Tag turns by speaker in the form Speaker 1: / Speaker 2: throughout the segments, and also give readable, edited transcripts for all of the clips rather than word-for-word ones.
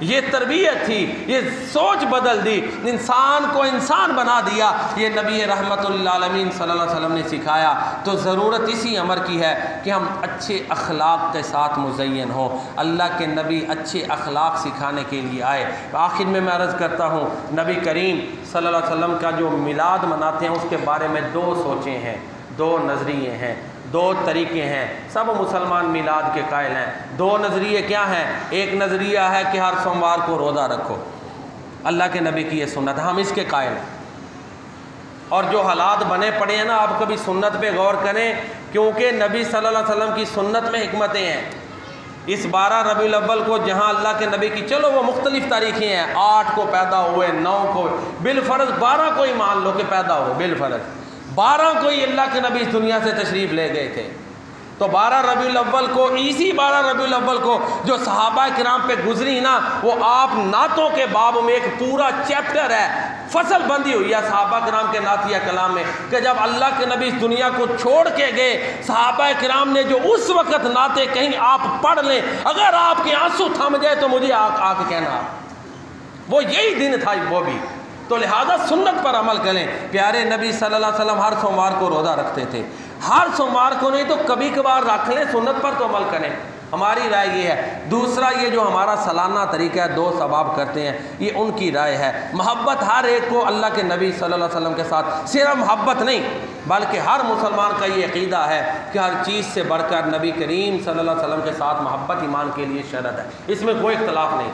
Speaker 1: ये तरबियत थी, ये सोच बदल दी, इंसान को इंसान बना दिया। ये नबी रहमतुल्लिल आलमीन सल्लल्लाहु अलैहि वसल्लम ने सिखाया। तो ज़रूरत इसी अमर की है कि हम अच्छे अखलाक के साथ मुज़य्यन हों। अल्लाह के नबी अच्छे अखलाक सिखाने के लिए आए। तो आखिर में मैं अर्ज़ करता हूँ, नबी करीम सल्लल्लाहु अलैहि वसल्लम का जो मिलाद मनाते हैं उसके बारे में दो सोचें हैं, दो नज़रिए हैं, दो तरीके हैं। सब मुसलमान मिलाद के कायल हैं। दो नज़रिए क्या हैं? एक नज़रिया है कि हर सोमवार को रोज़ा रखो, अल्लाह के नबी की ये सुन्नत, हम इसके कायल हैं। और जो हालात बने पड़े हैं ना, आप कभी सुन्नत पे गौर करें, क्योंकि नबी सल्लल्लाहु अलैहि वसल्लम की सुन्नत में हिकमतें हैं। इस 12 रबीउल अव्वल को जहाँ अल्लाह के नबी की, चलो वो मुख्तलिफ तारीखें हैं, 8 को पैदा हुए, 9 को, बिलफर्ज 12 को ही मान लो कि पैदा हुए, बिलफर्ज 12 को ही अल्लाह के नबी इस दुनिया से तशरीफ़ ले गए थे। तो 12 रबीउल अव्वल को, इसी 12 रबीउल अव्वल को जो सहाबा किराम पे गुजरी ना, वो आप नातों के बाब में एक पूरा चैप्टर है, फसल बंदी हुई है सहाबा किराम के नातिया कलाम में, कि जब अल्लाह के नबी इस दुनिया को छोड़ के गए, सहाबा किराम ने जो उस वक़्त नाते कहीं आप पढ़ लें, अगर आपके आंसू थम जाए तो मुझे आके कहना, वो यही दिन था वो भी। तो लिहाजा सुन्नत पर अमल करें। प्यारे नबी सल्लल्लाहु अलैहि वसल्लम हर सोमवार को रोज़ा रखते थे, हर सोमवार को नहीं तो कभी कभार रख लें, सुन्नत पर तो अमल करें, हमारी राय ये है। दूसरा, ये जो हमारा सालाना तरीका है, 2 सवाब करते हैं, ये उनकी राय है। मोहब्बत हर एक को अल्लाह के नबी सल्लल्लाहु अलैहि वसल्लम के साथ, सिर्फ मोहब्बत नहीं बल्कि हर मुसलमान का ये अकीदा है कि हर चीज़ से बढ़कर नबी करीम सल्लल्लाहु अलैहि वसल्लम के साथ मोहब्बत ईमान के लिए शर्त है, इसमें कोई इख्तलाफ नहीं,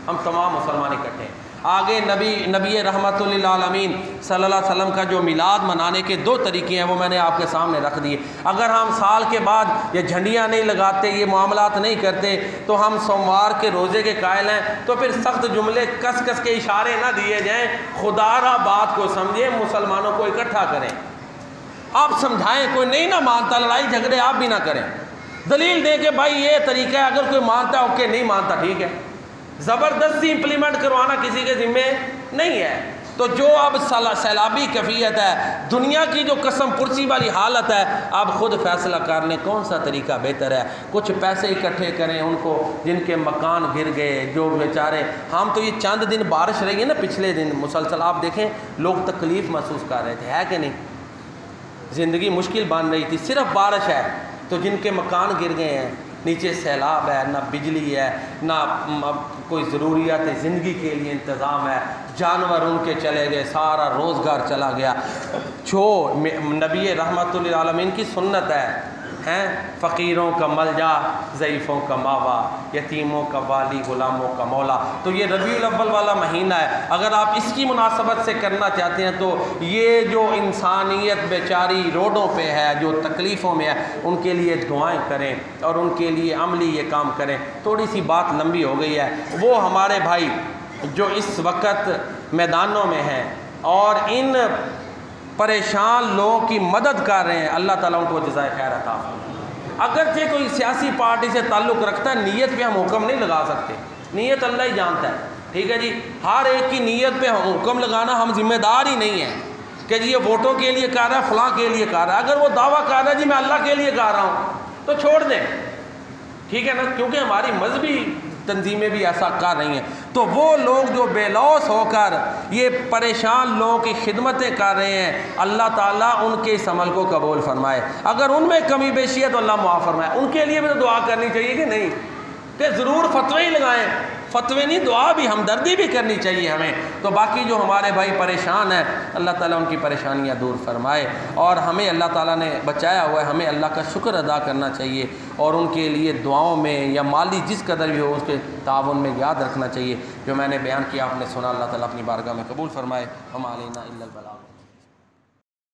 Speaker 1: हम तमाम मुसलमान इकट्ठे हैं। आगे नबी रहमतुल्लिल आलमीन सल्लल्लाहु अलैहि वसल्लम का जो मिलाद मनाने के 2 तरीके हैं, वो मैंने आपके सामने रख दिए। अगर हम साल के बाद ये झंडियाँ नहीं लगाते, ये मामलात नहीं करते, तो हम सोमवार के रोज़े के कायल हैं, तो फिर सख्त जुमले कस कस के इशारे ना दिए जाएँ, खुदारा बात को समझें, मुसलमानों को इकट्ठा करें, आप समझाएं। कोई नहीं ना मानता, लड़ाई झगड़े आप भी ना करें, दलील दें कि भाई ये तरीका है, अगर कोई मानता है ओके, नहीं मानता ठीक है। ज़बरदस्ती इम्प्लीमेंट करवाना किसी के ज़िम्मे नहीं है। तो जो अब सैलाबी कैफियत है, दुनिया की जो कसम पुरसी वाली हालत है, आप ख़ुद फैसला कर लें कौन सा तरीका बेहतर है। कुछ पैसे इकट्ठे करें उनको जिनके मकान गिर गए, जो बेचारे, हम तो ये चंद दिन बारिश रही है ना, पिछले दिन मुसलसल आप देखें, लोग तकलीफ़ महसूस कर रहे थे, है कि नहीं, ज़िंदगी मुश्किल बन रही थी, सिर्फ बारिश है तो जिनके मकान गिर गए हैं, नीचे सैलाब है, ना बिजली है, ना कोई ज़रूरियात ज़िंदगी के लिए इंतज़ाम है, जानवर उनके चले गए, सारा रोज़गार चला गया। जो नबी रहमतुल्लिल आलमीन की सुन्नत हैं, फ़कीरों का मलजा, ज़ईफ़ों का मावा, यतीमों का वाली, ग़ुलामों का मौला। तो ये रबीउल अव्वल वाला महीना है, अगर आप इसकी मुनासबत से करना चाहते हैं तो ये जो इंसानियत बेचारी रोडों पे है, जो तकलीफ़ों में है, उनके लिए दुआएं करें और उनके लिए अमली ये काम करें। थोड़ी सी बात लंबी हो गई है। वो हमारे भाई जो इस वक्त मैदानों में हैं और इन परेशान लोगों की मदद कर रहे हैं, अल्लाह ताला उनको जज़ाए खैर अता फरमाए। अगरचे कोई सियासी पार्टी से ताल्लुक़ रखता है, नीयत पे हम हुक्म नहीं लगा सकते, नीयत अल्लाह ही जानता है, ठीक है जी। हर एक की नीयत पे हुक्म लगाना हम जिम्मेदार ही नहीं है कि जी ये वोटों के लिए कर रहा है, फलां के लिए कर रहा है। अगर वो दावा कर रहा है जी मैं अल्लाह के लिए कर रहा हूँ तो छोड़ दें, ठीक है ना, क्योंकि हमारी मजहबी तंजीमें भी ऐसा कर रही हैं। तो वो लोग जो बेलौस होकर ये परेशान लोगों की खिदमतें कर रहे हैं, अल्लाह ताला उनके इस अमल को कबूल फरमाए। अगर उनमें कमी बेशी है तो अल्लाह मुआफ़ फरमाए। उनके लिए भी तो दुआ करनी चाहिए कि नहीं, कि ज़रूर फतवे ही लगाएं, फतवे नहीं, दुआ भी, हमदर्दी भी करनी चाहिए हमें। तो बाकी जो हमारे भाई परेशान हैं, अल्लाह ताला उनकी परेशानियां दूर फरमाए और हमें अल्लाह ताला ने बचाया हुआ है, हमें अल्लाह का शुक्र अदा करना चाहिए और उनके लिए दुआओं में या माली जिस कदर भी हो उसके ताउन में याद रखना चाहिए। जो मैंने बयान किया आपने सुना, अल्लाह ताला अपनी बारगाह में कबूल फरमाए। हम अलैना इल्लल बलाग।